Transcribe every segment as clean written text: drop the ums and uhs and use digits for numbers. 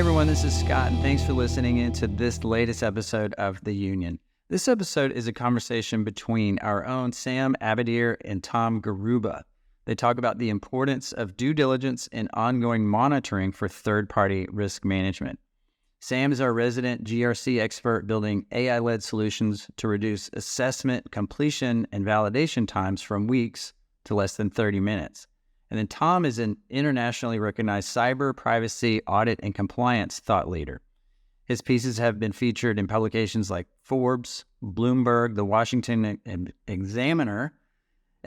everyone, this is Scott, and thanks for listening in to this latest episode of The Union. This episode is a conversation between our own Sam Abedier and Tom Garrubba. They talk about the importance of due diligence and ongoing monitoring for third-party risk management. Sam is our resident GRC expert building AI-led solutions to reduce assessment, completion, and validation times from weeks to less than 30 minutes. And then Tom is an internationally recognized cyber, privacy, audit, and compliance thought leader. His pieces have been featured in publications like Forbes, Bloomberg, the Washington Examiner,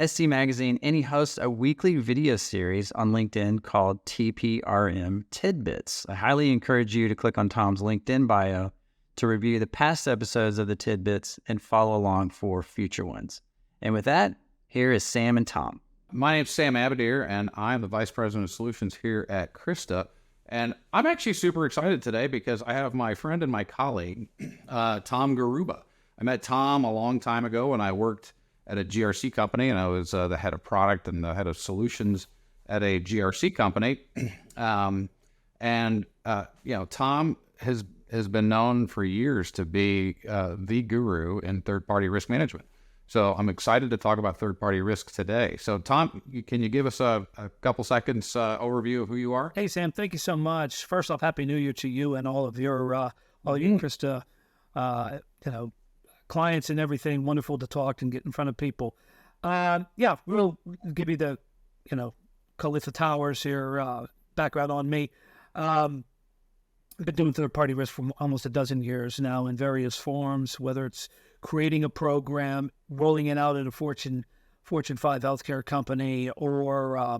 SC Magazine, and he hosts a weekly video series on LinkedIn called TPRM Tidbits. I highly encourage you to click on Tom's LinkedIn bio to review the past episodes of the Tidbits and follow along for future ones. And with that, here is Sam and Tom. My name's Sam Abedier, and I'm the Vice President of Solutions here at Krista. And I'm actually super excited today because I have my friend and my colleague, Tom Garrubba. I met Tom a long time ago when I worked at a GRC company, and I was the head of product and the head of solutions at a GRC company. Tom has been known for years to be the guru in third-party risk management. So I'm excited to talk about third-party risk today. So Tom, can you give us a couple seconds overview of who you are? Hey, Sam, thank you so much. First off, Happy New Year to you and all of your interest, clients and everything. Wonderful to talk and get in front of people. We'll give you the, Caliph Towers here, background on me. I've been doing third-party risk for almost a dozen years now in various forms, whether it's creating a program, rolling it out at a Fortune 5 healthcare company, or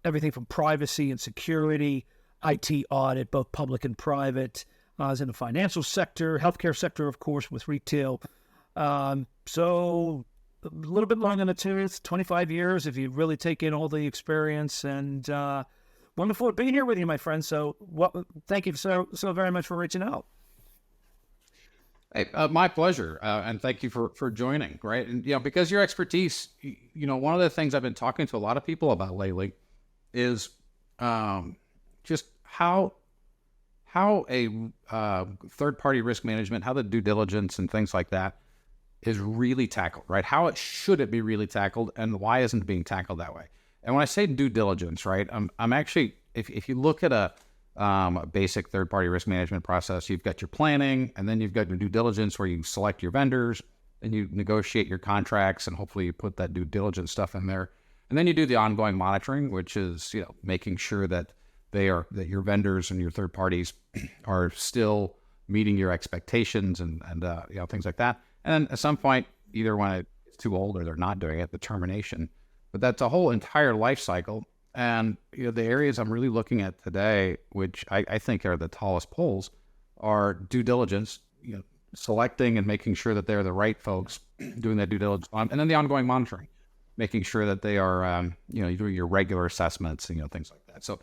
everything from privacy and security, IT audit, both public and private. I was in the financial sector, healthcare sector, of course, with retail. So a little bit long in the tooth, 25 years if you really take in all the experience. And wonderful to be here with you, my friend. So thank you so very much for reaching out. Hey, my pleasure, and thank you for joining, right? And, because your expertise, one of the things I've been talking to a lot of people about lately is just how a third-party risk management, how the due diligence and things like that is really tackled, right? How should it be really tackled, and why isn't it being tackled that way? And when I say due diligence, right, I'm actually, if you look at a basic third-party risk management process, you've got your planning, and then you've got your due diligence where you select your vendors, and you negotiate your contracts, and hopefully you put that due diligence stuff in there. And then you do the ongoing monitoring, which is, making sure that that your vendors and your third parties are still meeting your expectations and things like that. And then at some point, either when it's too old or they're not doing it, the termination. But that's a whole entire life cycle. And the areas I'm really looking at today, which I think are the tallest poles, are due diligence, selecting and making sure that they're the right folks doing that due diligence, and then the ongoing monitoring, making sure that they are, you do your regular assessments, things like that. So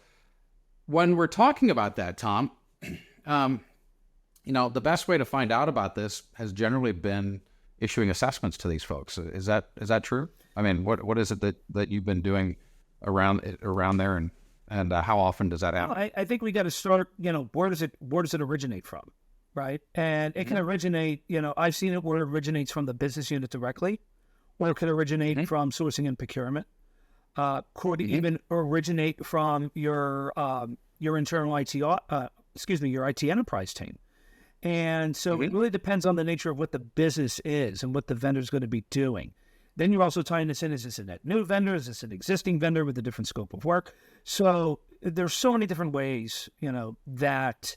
when we're talking about that, Tom, the best way to find out about this has generally been issuing assessments to these folks. Is that true? I mean, what is it that you've been doing around there, and how often does that happen? Well, I think we got to start, where does it originate from, right? And it can originate, I've seen it where it originates from the business unit directly, or it could originate from sourcing and procurement. Could even originate from your internal IT, your IT enterprise team. And so it really depends on the nature of what the business is and what the vendor is going to be doing. Then you're also tying this in, is this a net new vendor? Is this an existing vendor with a different scope of work? So there's so many different ways, that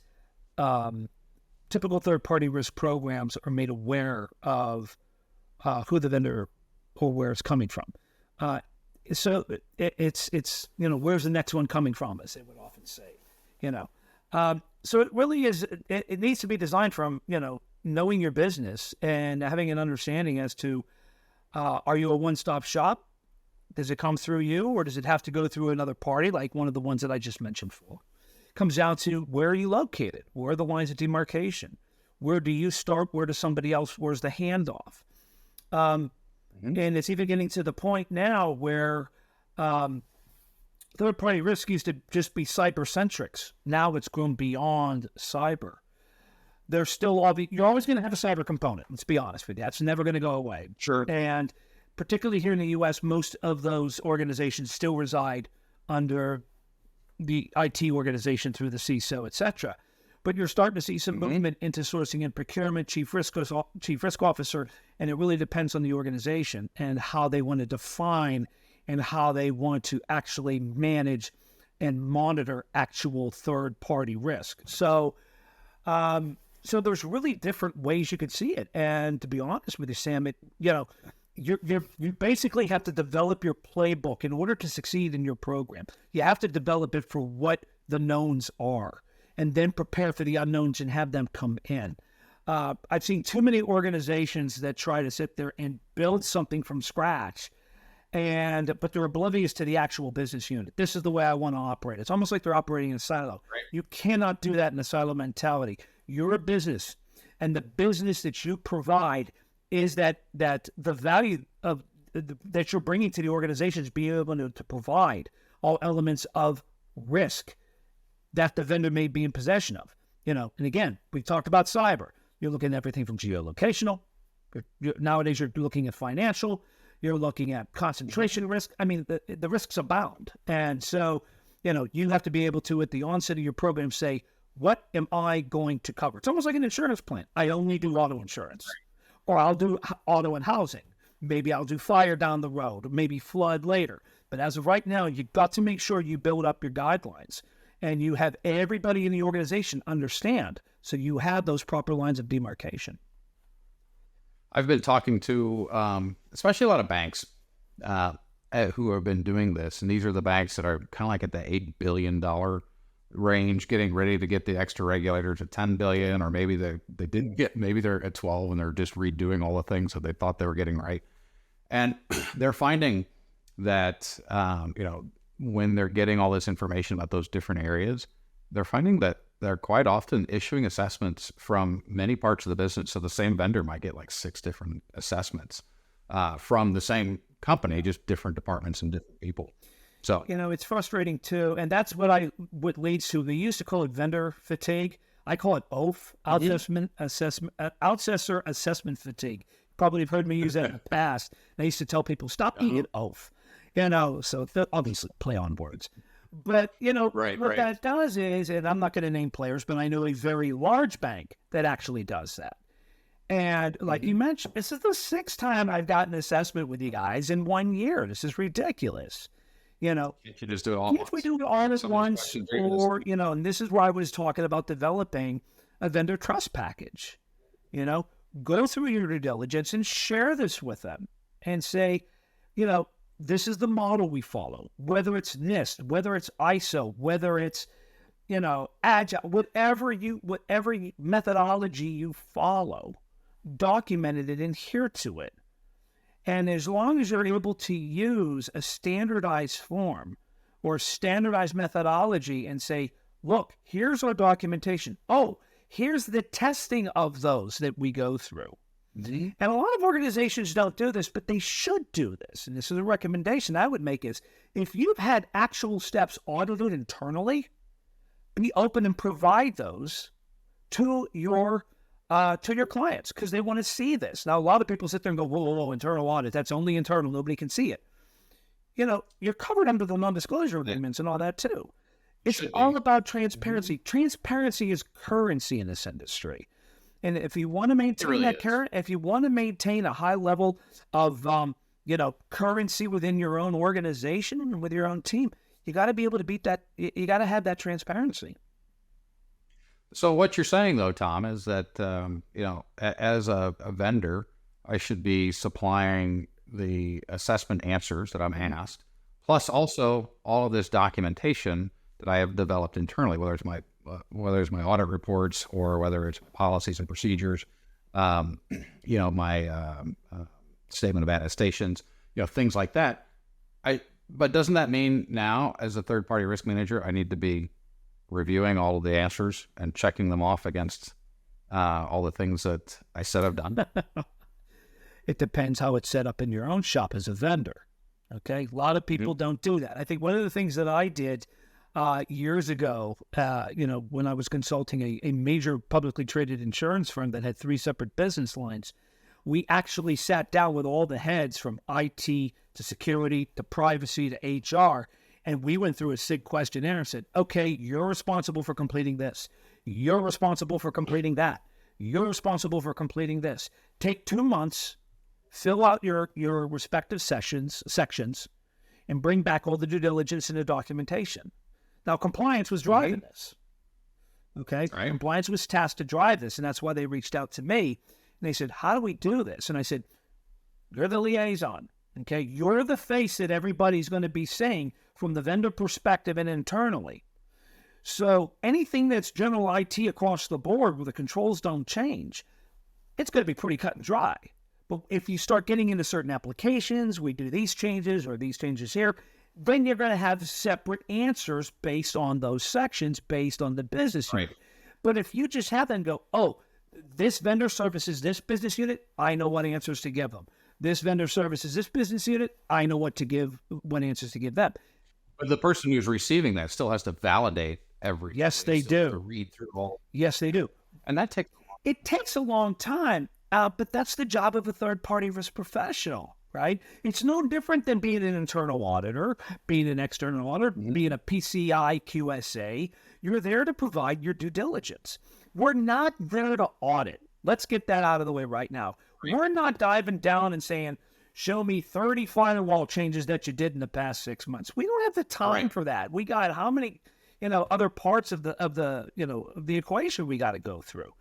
typical third-party risk programs are made aware of who the vendor or where it's coming from. So it's where's the next one coming from, as they would often say, So it really is, it needs to be designed from, knowing your business and having an understanding as to, are you a one-stop shop? Does it come through you, or does it have to go through another party, like one of the ones that I just mentioned before? Comes down to, where are you located? Where are the lines of demarcation? Where do you start? Where does somebody else? Where's the handoff? And it's even getting to the point now where third-party risk used to just be cyber-centrics. Now it's grown beyond cyber. There's still you're always going to have a cyber component. Let's be honest with you. That's never going to go away. Sure. And particularly here in the U.S., most of those organizations still reside under the IT organization through the CISO, et cetera. But you're starting to see some movement into sourcing and procurement, chief risk officer, and it really depends on the organization and how they want to define and how they want to actually manage and monitor actual third-party risk. So there's really different ways you could see it. And to be honest with you, Sam, you basically have to develop your playbook in order to succeed in your program. You have to develop it for what the knowns are, and then prepare for the unknowns and have them come in. I've seen too many organizations that try to sit there and build something from scratch, but they're oblivious to the actual business unit. This is the way I want to operate. It's almost like they're operating in a silo. Right. You cannot do that in a silo mentality. You're a business, and the business that you provide is that the value of that you're bringing to the organization is being able to provide all elements of risk that the vendor may be in possession of. And again, we talked about cyber. You're looking at everything from geolocational. Nowadays, you're looking at financial. You're looking at concentration risk. I mean, the risks abound. And so, you have to be able to, at the onset of your program, say, what am I going to cover? It's almost like an insurance plan. I only do auto insurance. Or I'll do auto and housing. Maybe I'll do fire down the road, or maybe flood later. But as of right now, you've got to make sure you build up your guidelines and you have everybody in the organization understand, so you have those proper lines of demarcation. I've been talking to, especially a lot of banks who have been doing this, and these are the banks that are kind of like at the $8 billion range, getting ready to get the extra regulator to 10 billion, or maybe they didn't get, maybe they're at 12 and they're just redoing all the things that they thought they were getting right. And they're finding that, when they're getting all this information about those different areas, they're finding that they're quite often issuing assessments from many parts of the business. So the same vendor might get like 6 different assessments from the same company, just different departments and different people. So, it's frustrating too. And that's what leads to, they used to call it vendor fatigue. I call it OAF, outsourcer assessment fatigue. Probably have heard me use that in the past. I used to tell people, stop being OAF. So obviously play on words. But, what that does is, and I'm not going to name players, but I know a very large bank that actually does that. And like you mentioned, this is the 6th time I've gotten an assessment with you guys in 1 year. This is ridiculous. Can't you just do it all? If we do it all at once, or, and this is where I was talking about developing a vendor trust package. Go through your due diligence and share this with them and say, this is the model we follow, whether it's NIST, whether it's ISO, whether it's, Agile, whatever methodology you follow, document it and adhere to it. And as long as you're able to use a standardized form or standardized methodology and say, look, here's our documentation. Oh, here's the testing of those that we go through. Mm-hmm. And a lot of organizations don't do this, but they should do this. And this is a recommendation I would make is, if you've had actual steps audited internally, be open and provide those to your clients, because they want to see this. Now, a lot of people sit there and go, whoa, internal audit, that's only internal, nobody can see it. You're covered under the non-disclosure agreements and all that too. It's all about transparency. Mm-hmm. Transparency is currency in this industry. And if you want to maintain if you want to maintain a high level of, currency within your own organization and with your own team, you got to be able to beat that. You got to have that transparency. So what you're saying, though, Tom, is that, as a vendor, I should be supplying the assessment answers that I'm asked, plus also all of this documentation that I have developed internally, whether it's my audit reports or whether it's policies and procedures, my statement of attestations, things like that. But doesn't that mean now, as a third-party risk manager, I need to be reviewing all of the answers and checking them off against all the things that I said I've done? It depends how it's set up in your own shop as a vendor. Okay. A lot of people don't do that. I think one of the things that I did years ago, when I was consulting a major publicly traded insurance firm that had 3 separate business lines, we actually sat down with all the heads from IT to security to privacy to HR, and we went through a SIG questionnaire and said, okay, you're responsible for completing this. You're responsible for completing that. You're responsible for completing this. Take 2 months, fill out your respective sections, and bring back all the due diligence and the documentation. Now, compliance was driving this. Okay? Right. Compliance was tasked to drive this, and that's why they reached out to me. And they said, how do we do this? And I said, you're the liaison. Okay? You're the face that everybody's going to be saying from the vendor perspective and internally. So anything that's general IT across the board where the controls don't change, it's going to be pretty cut and dry. But if you start getting into certain applications, we do these changes or these changes here, then you're going to have separate answers based on those sections, based on the business unit. Right. But if you just have them go, oh, this vendor services this business unit, I know what answers to give them. This vendor services this business unit, I know what answers to give them. But the person who's receiving that still has to validate everything. Yes, they do. To read through all. Yes, they do. And that takes It takes a long time, but that's the job of a third-party risk professional, right? It's no different than being an internal auditor, being an external auditor, being a PCI QSA. You're there to provide your due diligence. We're not there to audit. Let's get that out of the way right now. We're not diving down and saying, show me 30 firewall changes that you did in the past 6 months. We don't have the time for that. We got how many, other parts of the equation we got to go through.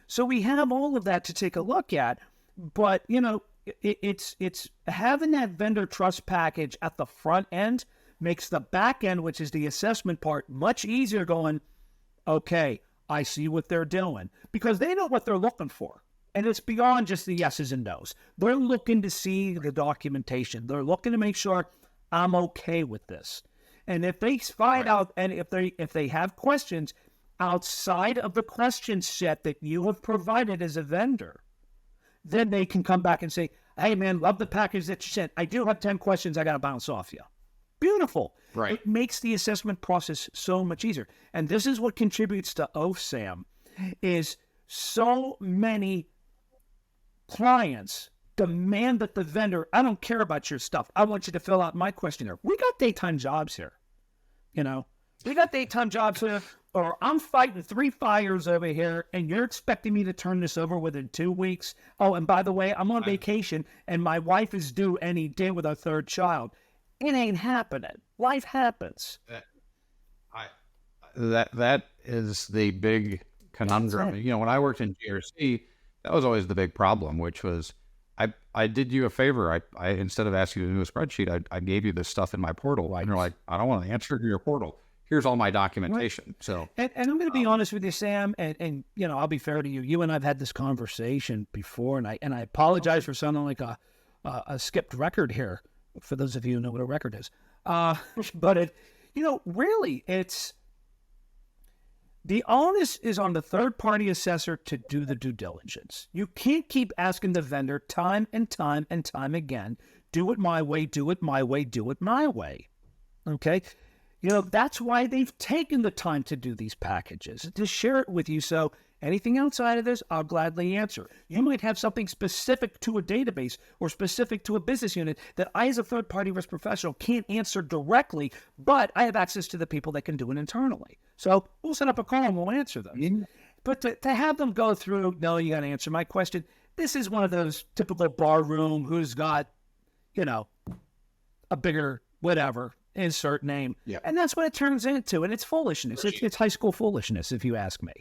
So we have all of that to take a look at, but it's having that vendor trust package at the front end makes the back end, which is the assessment part, much easier going, okay, I see what they're doing, because they know what they're looking for. And it's beyond just the yeses and nos. They're looking to see the documentation. They're looking to make sure I'm okay with this. And if they find out, and if they have questions outside of the question set that you have provided as a vendor, then they can come back and say, hey, man, love the package that you sent. I do have 10 questions I got to bounce off you. Beautiful. Right. It makes the assessment process so much easier. And this is what contributes to OSAM, is so many clients demand that the vendor, I don't care about your stuff. I want you to fill out my questionnaire. We got daytime jobs here. We got daytime jobs here, or I'm fighting 3 fires over here, and you're expecting me to turn this over within 2 weeks. Oh, and by the way, I'm on vacation, and my wife is due any day with our 3rd child. It ain't happening. Life happens. That is the big conundrum. When I worked in GRC, that was always the big problem, which was I did you a favor. I instead of asking you to do a spreadsheet, I gave you this stuff in my portal. Right. And you're like, I don't want to answer to your portal. Here's all my documentation. Right. So, and I'm going to be honest with you, Sam, and I'll be fair to you. You and I've had this conversation before, and I apologize for sounding like a skipped record here. For those of you who know what a record is, but really, it's the onus is on the third-party assessor to do the due diligence. You can't keep asking the vendor time and time and time again, do it my way, do it my way, do it my way. Okay? That's why they've taken the time to do these packages, to share it with you. So anything outside of this, I'll gladly answer. You might have something specific to a database or specific to a business unit that I, as a third-party risk professional, can't answer directly, but I have access to the people that can do it internally. So we'll set up a call and we'll answer them. Mm-hmm. But to have them go through, no, you got to answer my question. This is one of those typical bar room who's got, a bigger whatever, insert name. Yeah. And that's what it turns into. And it's foolishness. It's high school foolishness, if you ask me.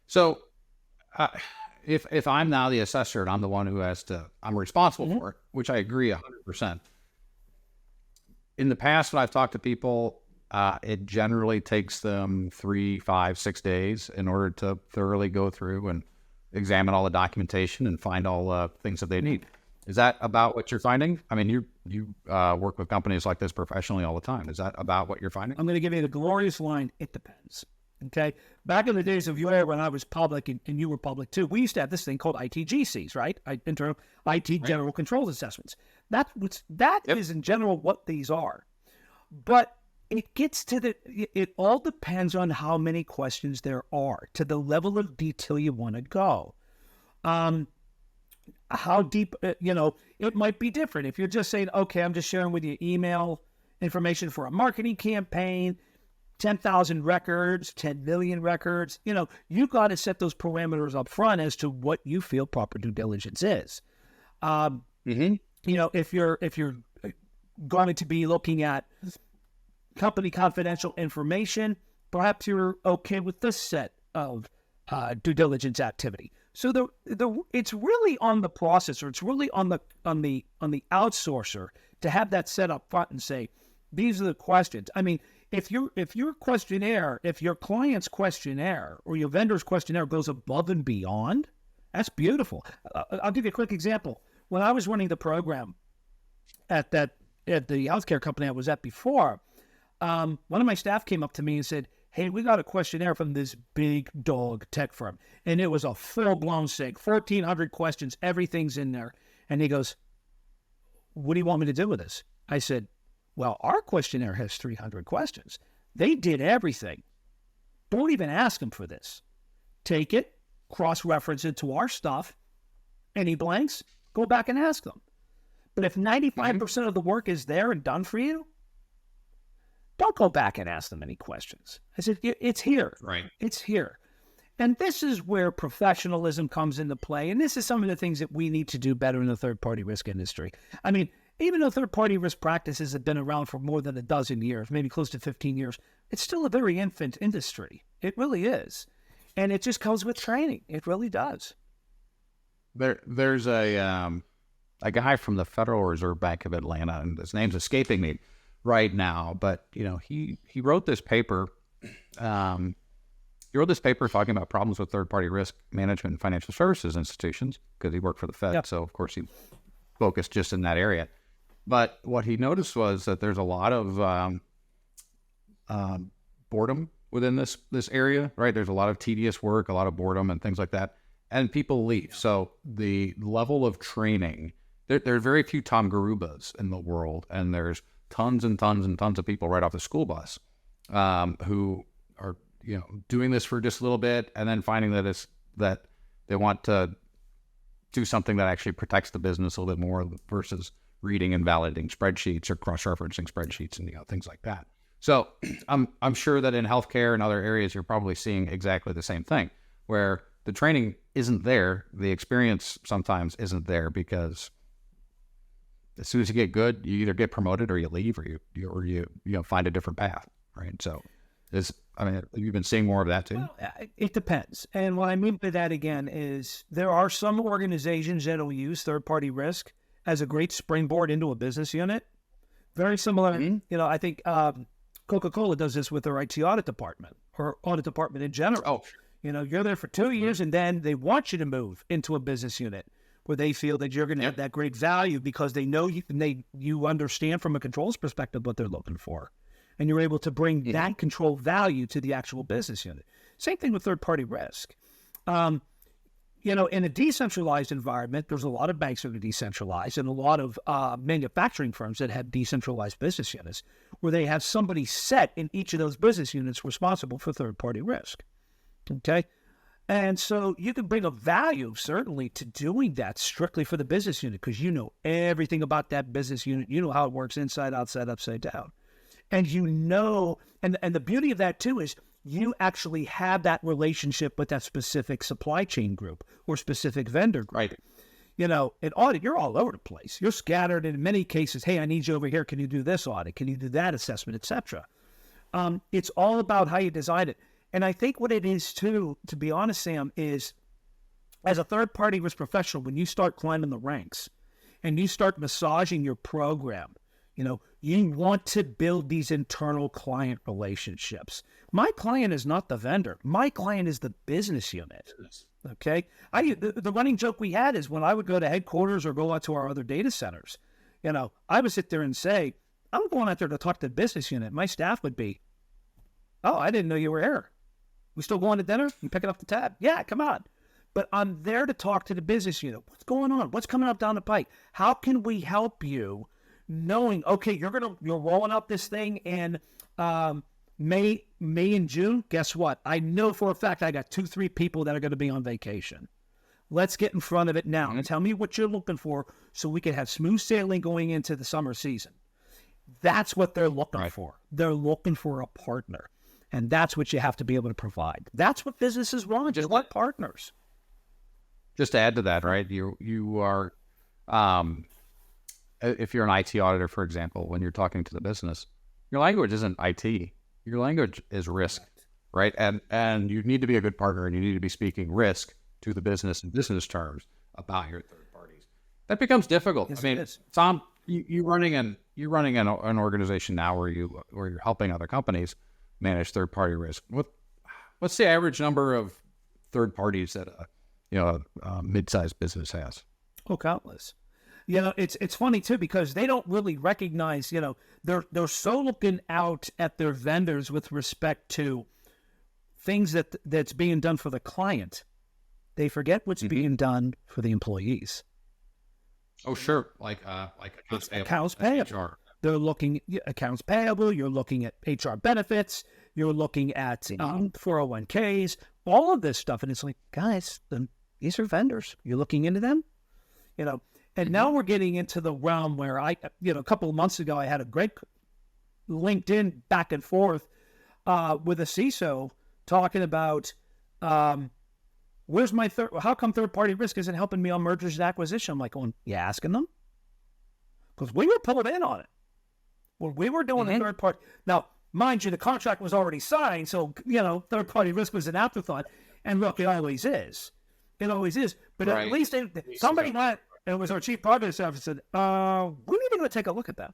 So if I'm now the assessor and I'm the one who I'm responsible for it, which I agree 100%. In the past, when I've talked to people, it generally takes them 3, 5, 6 days in order to thoroughly go through and examine all the documentation and find all the things that they need. Is that about what you're finding? I mean, you work with companies like this professionally all the time. Is that about what you're finding? I'm going to give you the glorious line. It depends. Okay. Back in the days of yore, when I was public and you were public too, we used to have this thing called ITGCs, right? Internal IT General Controls Assessments. That is in general what these are. But it gets to it all depends on how many questions there are, to the level of detail you want to go. How deep, it might be different. If you're just saying, okay, I'm just sharing with you email information for a marketing campaign, 10,000 records, 10 million records, you got to set those parameters up front as to what you feel proper due diligence is. If you're going to be looking at company confidential information, perhaps you're okay with this set of due diligence activity. So it's really on the processor. It's really on the outsourcer to have that set up front and say, these are the questions. I mean, if your questionnaire, if your client's questionnaire or your vendor's questionnaire goes above and beyond, that's beautiful. I'll give you a quick example. When I was running the program at the healthcare company I was at before, one of my staff came up to me and said, hey, we got a questionnaire from this big dog tech firm. And it was a full-blown SIG, 1,400 questions, everything's in there. And he goes, what do you want me to do with this? I said, well, our questionnaire has 300 questions. They did everything. Don't even ask them for this. Take it, cross-reference it to our stuff. Any blanks, go back and ask them. But if 95% of the work is there and done for you, don't go back and ask them any questions. I said, it's here. Right. It's here. And this is where professionalism comes into play. And this is some of the things that we need to do better in the third-party risk industry. I mean, even though third-party risk practices have been around for more than a dozen years, maybe close to 15 years, it's still a very infant industry. It really is. And it just comes with training. It really does. There's a guy from the Federal Reserve Bank of Atlanta, and his name's escaping me right now, but he wrote this paper. He wrote this paper talking about problems with third-party risk management and financial services institutions because he worked for the Fed. Yep. So of course he focused just in that area. But what he noticed was that there's a lot of boredom within this area, right? There's a lot of tedious work, a lot of boredom and things like that, and people leave. So the level of training, there are very few Tom Garrubbas in the world, and there's tons and tons and tons of people right off the school bus who are doing this for just a little bit and then finding that they want to do something that actually protects the business a little bit more versus reading and validating spreadsheets or cross-referencing spreadsheets and things like that. So I'm sure that in healthcare and other areas you're probably seeing exactly the same thing, where the training isn't there, the experience sometimes isn't there, because as soon as you get good, you either get promoted or you leave, or you find a different path, right? So you've been seeing more of that too? Well, it depends. And what I mean by that again is there are some organizations that will use third-party risk as a great springboard into a business unit. Very similar, I think Coca-Cola does this with their IT audit department or audit department in general. Oh, you're there for 2 years and then they want you to move into a business unit where they feel that you're going to have that great value because they know you understand from a controls perspective what they're looking for. And you're able to bring that control value to the actual business unit. Same thing with third-party risk. In a decentralized environment, there's a lot of banks that are decentralized and a lot of manufacturing firms that have decentralized business units where they have somebody set in each of those business units responsible for third-party risk. Okay? And so you can bring a value, certainly, to doing that strictly for the business unit because you know everything about that business unit. You know how it works inside, outside, upside down. And and the beauty of that, too, is you actually have that relationship with that specific supply chain group or specific vendor group. Right. In audit, you're all over the place. You're scattered in many cases. Hey, I need you over here. Can you do this audit? Can you do that assessment, et cetera? It's all about how you design it. And I think what it is, too, to be honest, Sam, is as a third-party risk professional, when you start climbing the ranks and you start massaging your program, you want to build these internal client relationships. My client is not the vendor. My client is the business unit. Okay? The running joke we had is when I would go to headquarters or go out to our other data centers, I would sit there and say, I'm going out there to talk to the business unit. My staff would be, oh, I didn't know you were here. We still going to dinner? You picking up the tab? Yeah, come on. But I'm there to talk to the business unit. What's going on? What's coming up down the pike? How can we help you? Knowing, okay, you're rolling up this thing in May and June. Guess what? I know for a fact I got 2-3 people that are going to be on vacation. Let's get in front of it now. Mm-hmm. Tell me what you're looking for so we can have smooth sailing going into the summer season. That's what they're looking for. They're looking for a partner. And that's what you have to be able to provide. That's what businesses want. Just want partners. Just to add to that, right? You are, if you're an IT auditor, for example, when you're talking to the business, your language isn't IT. Your language is risk, right? And you need to be a good partner, and you need to be speaking risk to the business in business terms about your third parties. That becomes difficult. Yes, I mean, Tom, you're running an organization now where you're helping other companies manage third party risk. What's the average number of third parties that a mid-sized business has? Oh, countless. It's funny too, because they don't really recognize, they're so looking out at their vendors with respect to things that's being done for the client. They forget what's being done for the employees. Oh, sure. Like accounts payable. HR. They're looking at accounts payable. You're looking at HR benefits. You're looking at 401ks, all of this stuff. And it's like, guys, these are vendors. You're looking into them, and now we're getting into the realm where a couple of months ago, I had a great LinkedIn back and forth with a CISO talking about, how come third-party risk isn't helping me on mergers and acquisition? I'm like, you asking them? Because we were pulled in on it. When we were doing the third party. Now, mind you, the contract was already signed, so, third-party risk was an afterthought. And look, it always is. It always is. But at least somebody went, and it was our chief project officer, said, we need to go take a look at that.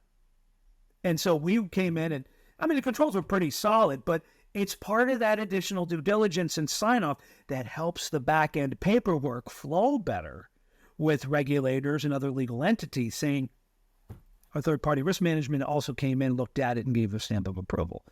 And so we came in, and, the controls were pretty solid, but it's part of that additional due diligence and sign-off that helps the back-end paperwork flow better with regulators and other legal entities saying, our third-party risk management also came in, looked at it, and gave a stamp of approval.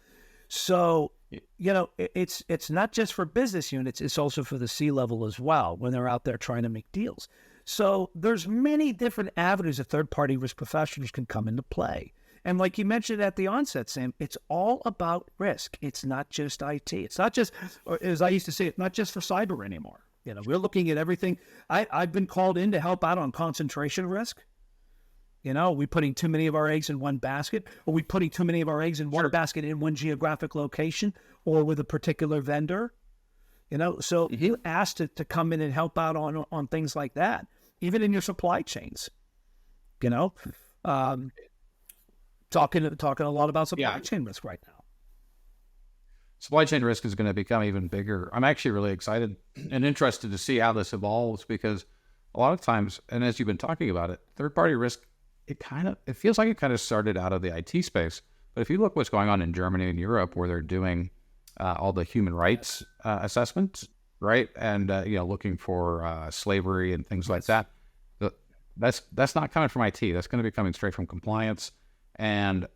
So, it's not just for business units, it's also for the C-level as well when they're out there trying to make deals. So there's many different avenues that third-party risk professionals can come into play. And like you mentioned at the onset, Sam, it's all about risk. It's not just IT. It's not just, or as I used to say, it's not just for cyber anymore. We're looking at everything. I've been called in to help out on concentration risk. Are we putting too many of our eggs in one basket? Are we putting too many of our eggs in one basket in one geographic location or with a particular vendor? So you asked to come in and help out on things like that, even in your supply chains. Talking a lot about supply chain risk right now. Supply chain risk is going to become even bigger. I'm actually really excited and interested to see how this evolves, because a lot of times, and as you've been talking about it, third-party risk, it feels like it kind of started out of the IT space. But if you look what's going on in Germany and Europe, where they're doing all the human rights assessments, right, and looking for slavery and things like that, that's not coming from IT. That's going to be coming straight from compliance. And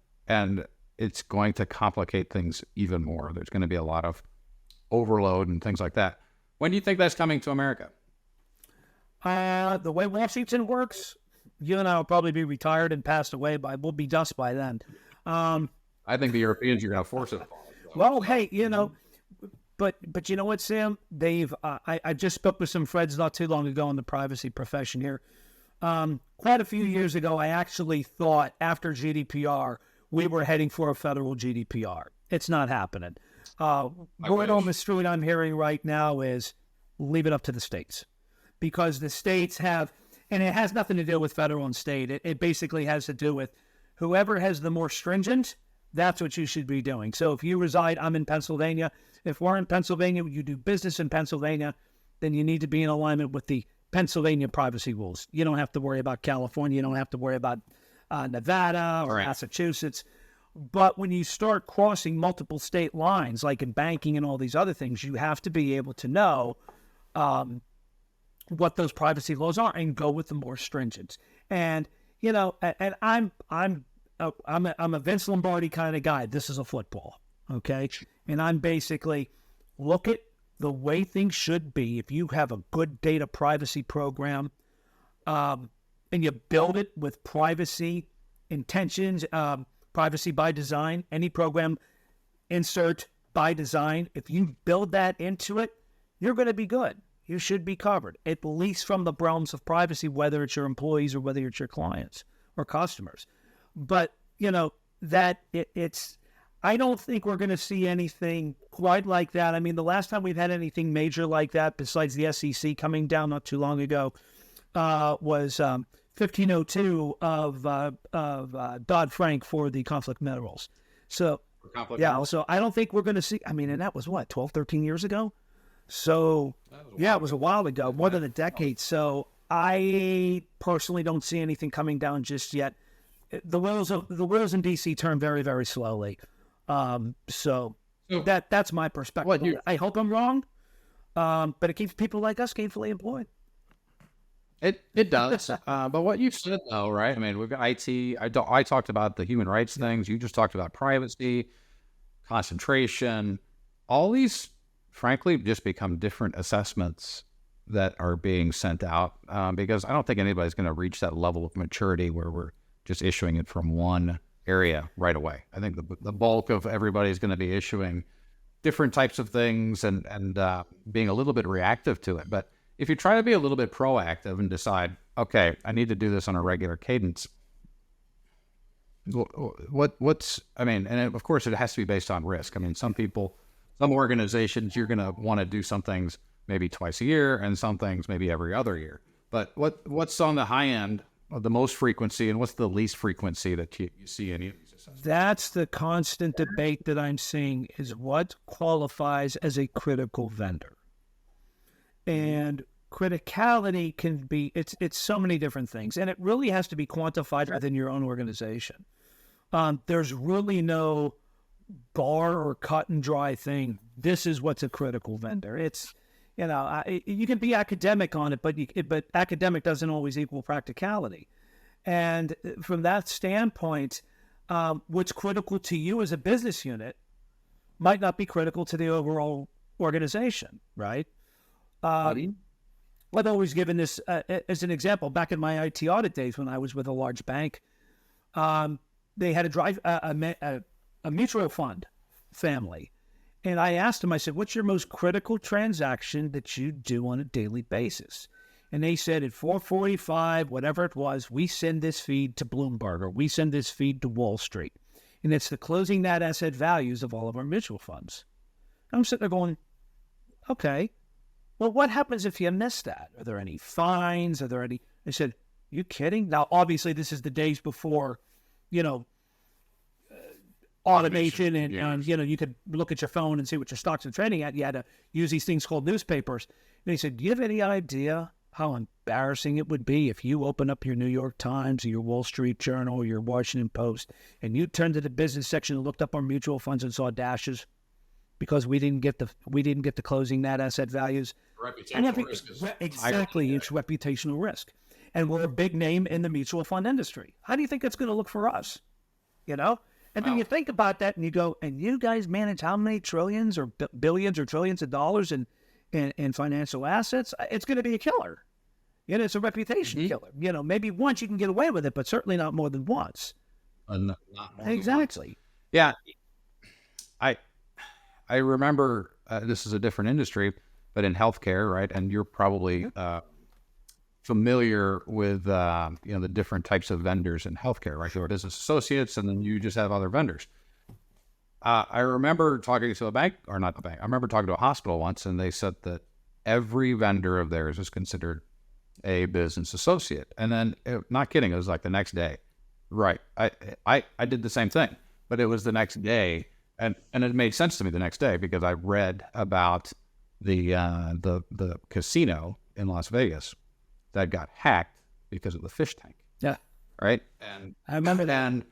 it's going to complicate things even more. There's going to be a lot of overload and things like that. When do you think that's coming to America? The way Washington works, you and I will probably be retired and passed away we'll be dust by then. I think the Europeans are going to force it. Well, hey, but you know what, Sam? I just spoke with some friends not too long ago in the privacy profession here. Quite a few years ago, I actually thought after GDPR, we were heading for a federal GDPR. It's not happening. Word on the street I'm hearing right now is leave it up to the states, because the states have, and it has nothing to do with federal and state. It basically has to do with whoever has the more stringent, that's what you should be doing. So if you reside, I'm in Pennsylvania. If we're in Pennsylvania, you do business in Pennsylvania, then you need to be in alignment with the Pennsylvania privacy rules. You don't have to worry about California. You don't have to worry about Nevada or Massachusetts. But when you start crossing multiple state lines, like in banking and all these other things, you have to be able to know what those privacy laws are and go with the more stringent. And and I'm a Vince Lombardi kind of guy. This is a football, okay? And I'm basically, look at the way things should be. If you have a good data privacy program, and you build it with privacy intentions, privacy by design, any program insert by design, if you build that into it, you're going to be good. You should be covered, at least from the realms of privacy, whether it's your employees or whether it's your clients or customers. But, I don't think we're going to see anything quite like that. I mean, the last time we've had anything major like that, besides the SEC coming down not too long ago, was 1502 of Dodd-Frank for the conflict minerals. So, so I don't think we're going to see, and that was 12, 13 years ago? So, it was a while ago, more than a decade. So I personally don't see anything coming down just yet. The wheels in DC turn very, very slowly. So that's my perspective. I hope I'm wrong, but it keeps people like us gainfully employed. It does. But what you've said, though, right? I mean, we've got IT. I talked about the human rights things. You just talked about privacy, concentration. All these, frankly, just become different assessments that are being sent out because I don't think anybody's going to reach that level of maturity where we're just issuing it from one area right away. I think the bulk of everybody is going to be issuing different types of things and being a little bit reactive to it. But if you try to be a little bit proactive and decide, okay, I need to do this on a regular cadence, and of course it has to be based on risk. I mean, some organizations, you're going to want to do some things maybe twice a year and some things maybe every other year. But what's on the high end of the most frequency and what's the least frequency that you see any of these assessments? That's the constant debate that I'm seeing is what qualifies as a critical vendor. And criticality can be, it's so many different things. And it really has to be quantified within your own organization. There's really no bar or cut and dry thing. This is what's a critical vendor. It's, you can be academic on it, but academic doesn't always equal practicality. And from that standpoint, what's critical to you as a business unit might not be critical to the overall organization, right? I've always given this as an example. Back in my IT audit days when I was with a large bank, they had a mutual fund family. And I asked them, I said, what's your most critical transaction that you do on a daily basis? And they said at 4:45, whatever it was, we send this feed to Bloomberg or we send this feed to Wall Street. And it's the closing net asset values of all of our mutual funds. And I'm sitting there going, okay, well, what happens if you miss that? Are there any fines? Are there any? I said, you kidding? Now, obviously, this is the days before, automation and you could look at your phone and see what your stocks are trading at. You had to use these things called newspapers. And he said, do you have any idea how embarrassing it would be if you open up your New York Times or your Wall Street Journal or your Washington Post and you turned to the business section and looked up our mutual funds and saw dashes because we didn't get the closing net asset values? Reputational risk. Exactly, it's reputational risk. And we're a big name in the mutual fund industry. How do you think that's going to look for us? And then you think about that and you go, and you guys manage how many trillions or billions or trillions of dollars in financial assets? It's going to be a killer. It's a reputation killer. Maybe once you can get away with it, but certainly not more than once. Not more Exactly. Than once. Yeah. I remember, this is a different industry, but in healthcare, right? And you're probably familiar with the different types of vendors in healthcare, right? There are business associates, and then you just have other vendors. I remember talking to I remember talking to a hospital once, and they said that every vendor of theirs is considered a business associate. And then, not kidding, it was like the next day, right? I did the same thing, but it was the next day, and it made sense to me the next day because I read about the casino in Las Vegas that got hacked because of the fish tank. Yeah. Right. And I remember that. And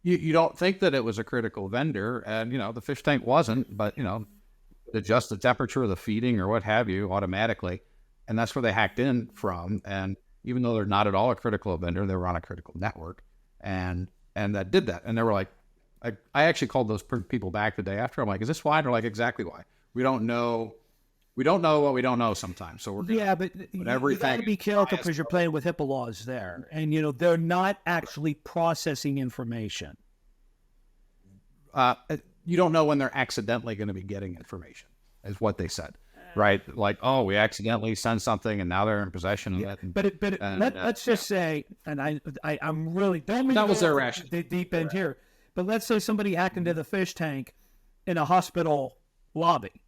you don't think that it was a critical vendor, and the fish tank wasn't, but adjust the temperature of the feeding or what have you automatically, and that's where they hacked in from. And even though they're not at all a critical vendor, they were on a critical network, and that did that. And they were like, I actually called those people back the day after. I'm like, is this why? And they're like, exactly why. We don't know what we don't know sometimes. So we're gonna but put you everything got to be careful biased. because you're playing with HIPAA laws there, and they're not actually processing information. You don't know when they're accidentally going to be getting information, is what they said, right? Like, oh, we accidentally sent something, and now they're in possession of it. Let's just say, and I'm really don't That was their the rationale. deep end here, but let's say somebody hacked into the fish tank in a hospital lobby,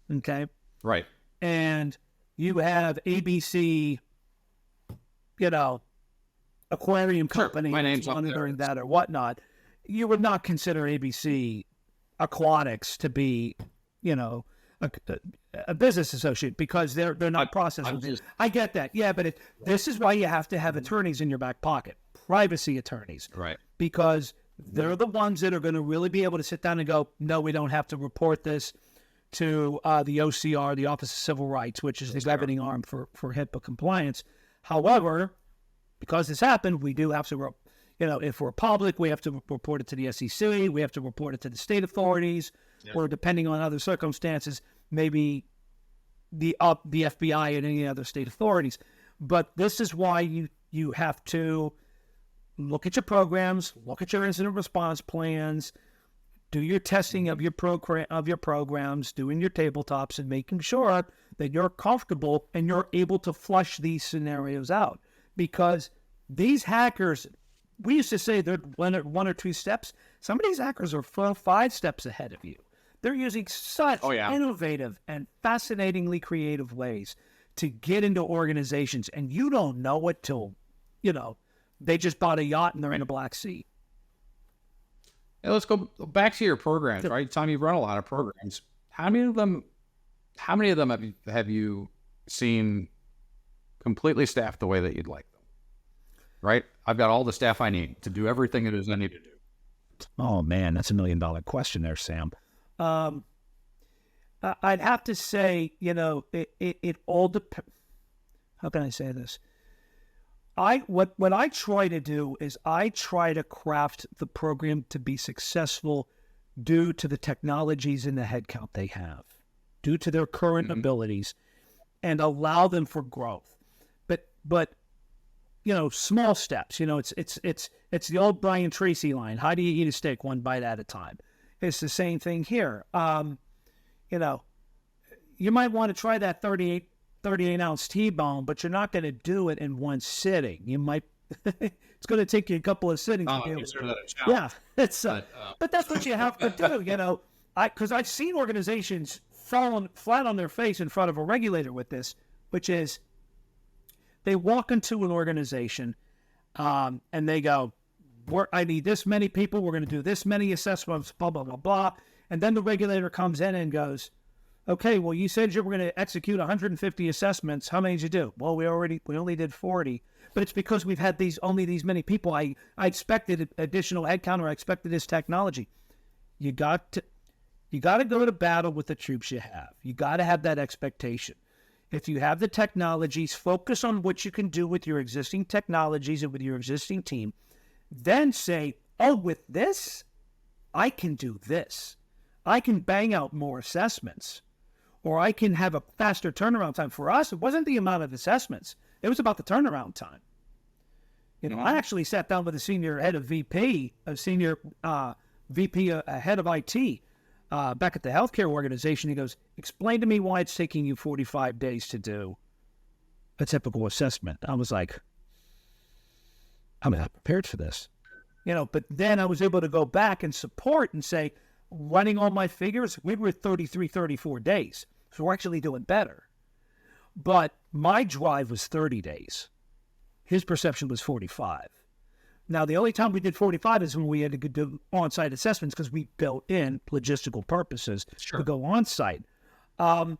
okay, Right. and you have ABC, aquarium company My name's up monitoring there. that or whatnot. You would not consider ABC Aquatics to be, a business associate because they're not processing. I get that, yeah, but this is why you have to have attorneys in your back pocket, privacy attorneys, Right. because they're the ones that are going to really be able to sit down and go, no, we don't have to report this to the OCR, the Office of Civil Rights, which is the governing arm for HIPAA compliance. However, because this happened, we do have to, if we're public, we have to report it to the SEC, we have to report it to the state authorities, or depending on other circumstances, maybe the FBI and any other state authorities. But this is why you have to look at your programs, look at your incident response plans, do your testing of your programs, doing your tabletops, and making sure that you're comfortable and you're able to flush these scenarios out. Because these hackers, we used to say they're one or two steps. Some of these hackers are 4 or 5 steps ahead of you. They're using such innovative and fascinatingly creative ways to get into organizations, and you don't know it till, they just bought a yacht and they're in a Black Sea. Hey, let's go back to your programs, right? Tom, you've run a lot of programs. How many of them have you seen completely staffed the way that you'd like them? Right? I've got all the staff I need to do everything it is I need to do. Oh man, that's $1 million question there, Sam. I'd have to say, it all depends. How can I say this? What I try to do is I try to craft the program to be successful due to the technologies and the headcount they have, due to their current abilities, and allow them for growth. But small steps. It's the old Brian Tracy line. How do you eat a steak? One bite at a time. It's the same thing here. You might want to try that 38-ounce T-bone, but you're not going to do it in one sitting. You might. It's going to take you a couple of sittings. I consider that a challenge. Yeah, it's. But that's what you have to do. Because I've seen organizations falling flat on their face in front of a regulator with this, which is they walk into an organization and they go, I need this many people. We're going to do this many assessments, blah, blah, blah, blah. And then the regulator comes in and goes, okay, well, you said you were going to execute 150 assessments. How many did you do? Well, we only did 40. But it's because we've had only these many people. I expected additional headcount, or I expected this technology. You got to go to battle with the troops you have. You got to have that expectation. If you have the technologies, focus on what you can do with your existing technologies and with your existing team. Then say, oh, with this, I can do this. I can bang out more assessments, or I can have a faster turnaround time. For us, it wasn't the amount of assessments. It was about the turnaround time. I actually sat down with a senior head of VP, a senior VP, head of IT, back at the healthcare organization. He goes, explain to me why it's taking you 45 days to do a typical assessment. I was like, I'm not prepared for this. But then I was able to go back and support and say, running all my figures, we were 33, 34 days. So we're actually doing better. But my drive was 30 days. His perception was 45. Now, the only time we did 45 is when we had to do on-site assessments because we built in logistical purposes to go on-site. But,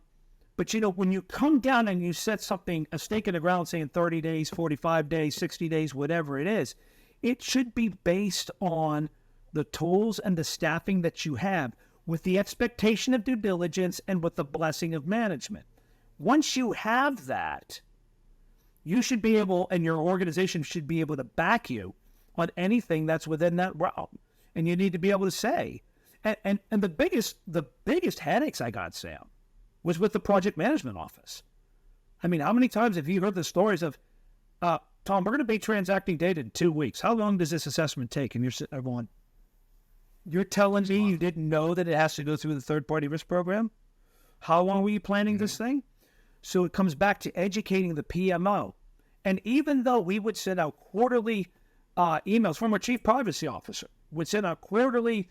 when you come down and you set a stake in the ground saying 30 days, 45 days, 60 days, whatever it is, it should be based on the tools and the staffing that you have with the expectation of due diligence and with the blessing of management. Once you have that, you should be able, and your organization should be able to back you on anything that's within that realm. And you need to be able to say, And the biggest headaches I got, Sam, was with the project management office. I mean, how many times have you heard the stories of, Tom, we're going to be transacting data in 2 weeks. How long does this assessment take? And you're sitting there going, you're telling me you didn't know that it has to go through the third-party risk program? How long were you planning this thing? So it comes back to educating the PMO. And even though we would send out quarterly emails from our chief privacy officer, would send out quarterly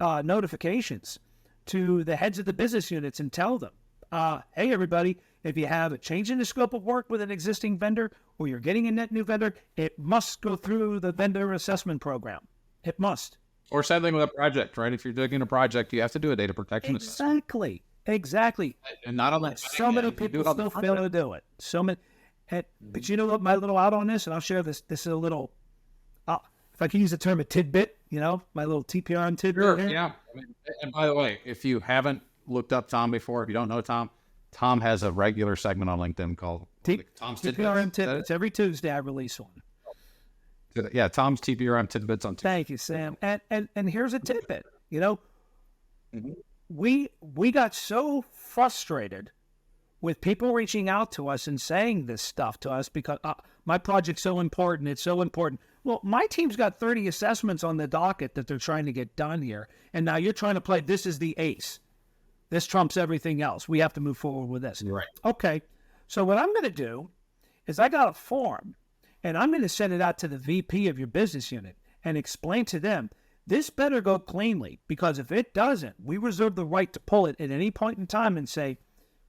notifications to the heads of the business units and tell them, hey, everybody, if you have a change in the scope of work with an existing vendor or you're getting a net new vendor, it must go through the vendor assessment program. It must. Or same thing with a project, right? If you're doing a project, you have to do a data protection assessment. Exactly. And not only so many people still fail to do it. But you know what? My little out on this, and I'll share this. This is a little, if I can use the term, a tidbit. My little TPRM tidbit. Sure. Here. Yeah. And by the way, if you haven't looked up Tom before, if you don't know Tom has a regular segment on LinkedIn called Tom's TPRM Tidbits. Tidbits. Every Tuesday I release one. Yeah, Tom's TPRM Tidbits on Tuesday. Thank you, Sam. And here's a tidbit. We got so frustrated with people reaching out to us and saying this stuff to us because my project's so important. It's so important. Well, my team's got 30 assessments on the docket that they're trying to get done here. And now you're trying to play, this is the ace. This trumps everything else. We have to move forward with this. Right. Okay. So what I'm going to do is I got a form, and I'm going to send it out to the VP of your business unit and explain to them, this better go cleanly, because if it doesn't, we reserve the right to pull it at any point in time and say,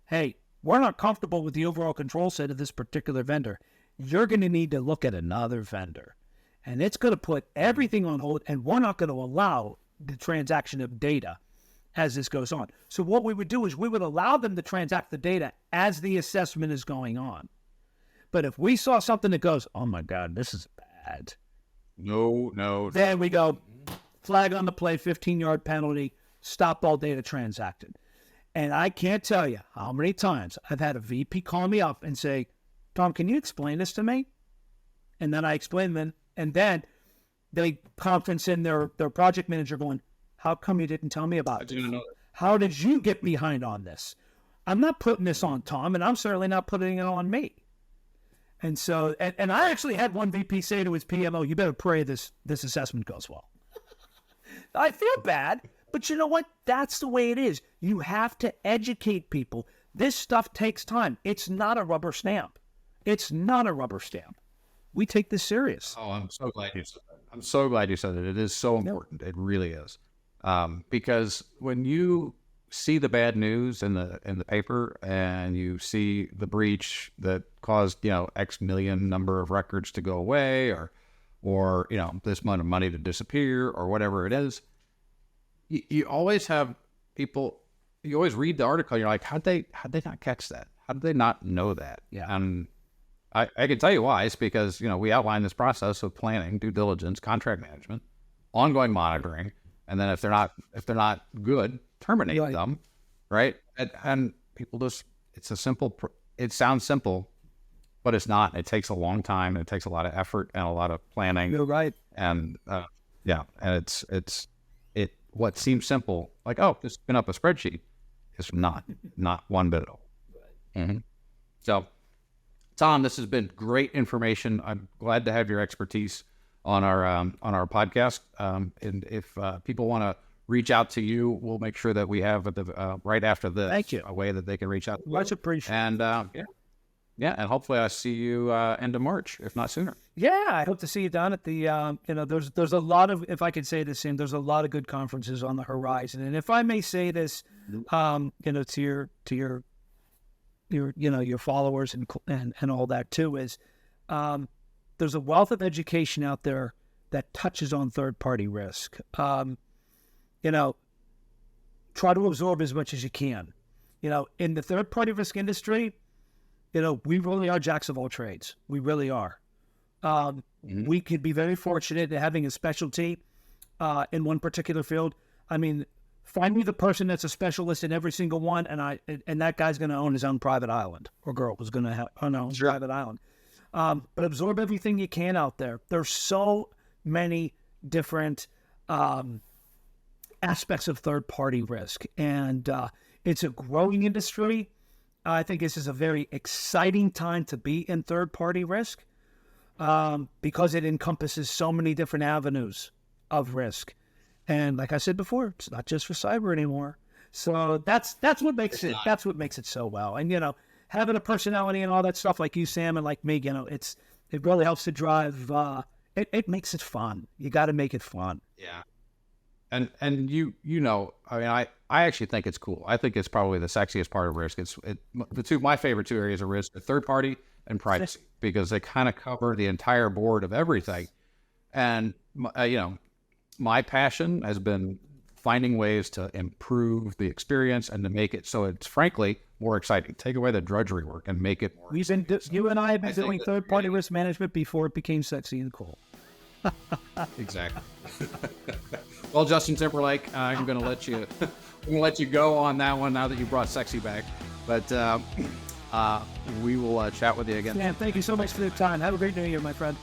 hey, we're not comfortable with the overall control set of this particular vendor. You're going to need to look at another vendor. And it's going to put everything on hold, and we're not going to allow the transaction of data as this goes on. So what we would do is we would allow them to transact the data as the assessment is going on. But if we saw something that goes, oh my God, this is bad. No. Then we go, flag on the play, 15-yard penalty, stop all data transacted. And I can't tell you how many times I've had a VP call me up and say, Tom, can you explain this to me? And then I explain them, and then they conference in their project manager going, how come you didn't tell me about it? I didn't know that. How did you get behind on this? I'm not putting this on Tom, and I'm certainly not putting it on me. And so, and I actually had one VP say to his PMO, you better pray this assessment goes well. I feel bad, but you know what? That's the way it is. You have to educate people. This stuff takes time. It's not a rubber stamp. We take this serious. Oh, I'm so glad you said that. I'm so glad you said it. It is so important. It really is. Because when you see the bad news in the paper and you see the breach that caused, X million number of records to go away or this amount of money to disappear or whatever it is, you always have people, you always read the article, you're like, how'd they not catch that? How did they not know that? Yeah. And I can tell you why. It's because, we outline this process of planning, due diligence, contract management, ongoing monitoring, and then if they're not good, terminate them, right? And people just, it sounds simple, but it's not. It takes a long time. It takes a lot of effort and a lot of planning. You're right. And and it's what seems simple, like, oh, just spin up a spreadsheet, is not one bit at all. Right. Mm-hmm. So, Tom, this has been great information. I'm glad to have your expertise on our podcast. And if people want to reach out to you, we'll make sure that we have right after this Thank you. a way that they can reach out. Much appreciated. And and hopefully I see you end of March, if not sooner. Yeah, I hope to see you down at the. There's a lot of, if I could say this, Sam, there's a lot of good conferences on the horizon. And if I may say this, to your followers and all that too, is there's a wealth of education out there that touches on third-party risk. Try to absorb as much as you can. In the third-party risk industry, we really are jacks of all trades. We really are. We could be very fortunate in having a specialty in one particular field. I mean, find me the person that's a specialist in every single one, and that guy's going to own his own private island, or girl is going to own his private island. But absorb everything you can out there. There's so many different aspects of third-party risk. And it's a growing industry. I think this is a very exciting time to be in third-party risk because it encompasses so many different avenues of risk. And like I said before, it's not just for cyber anymore. So that's what makes it so well. And, having a personality and all that stuff like you, Sam, and like me, it really helps to drive, it makes it fun. You got to make it fun. Yeah. And I mean, I actually think it's cool. I think it's probably the sexiest part of risk. My favorite two areas of risk are third party and privacy, because they kind of cover the entire board of everything. And, my passion has been finding ways to improve the experience and to make it so it's frankly more exciting. Take away the drudgery work and make it more. You and I have been doing third-party risk management before it became sexy and cool. Exactly. Well, Justin Timberlake, I'm going to let you go on that one now that you brought sexy back. But we will chat with you again. Sam, thank you so much for the time. Have a great New Year, my friend.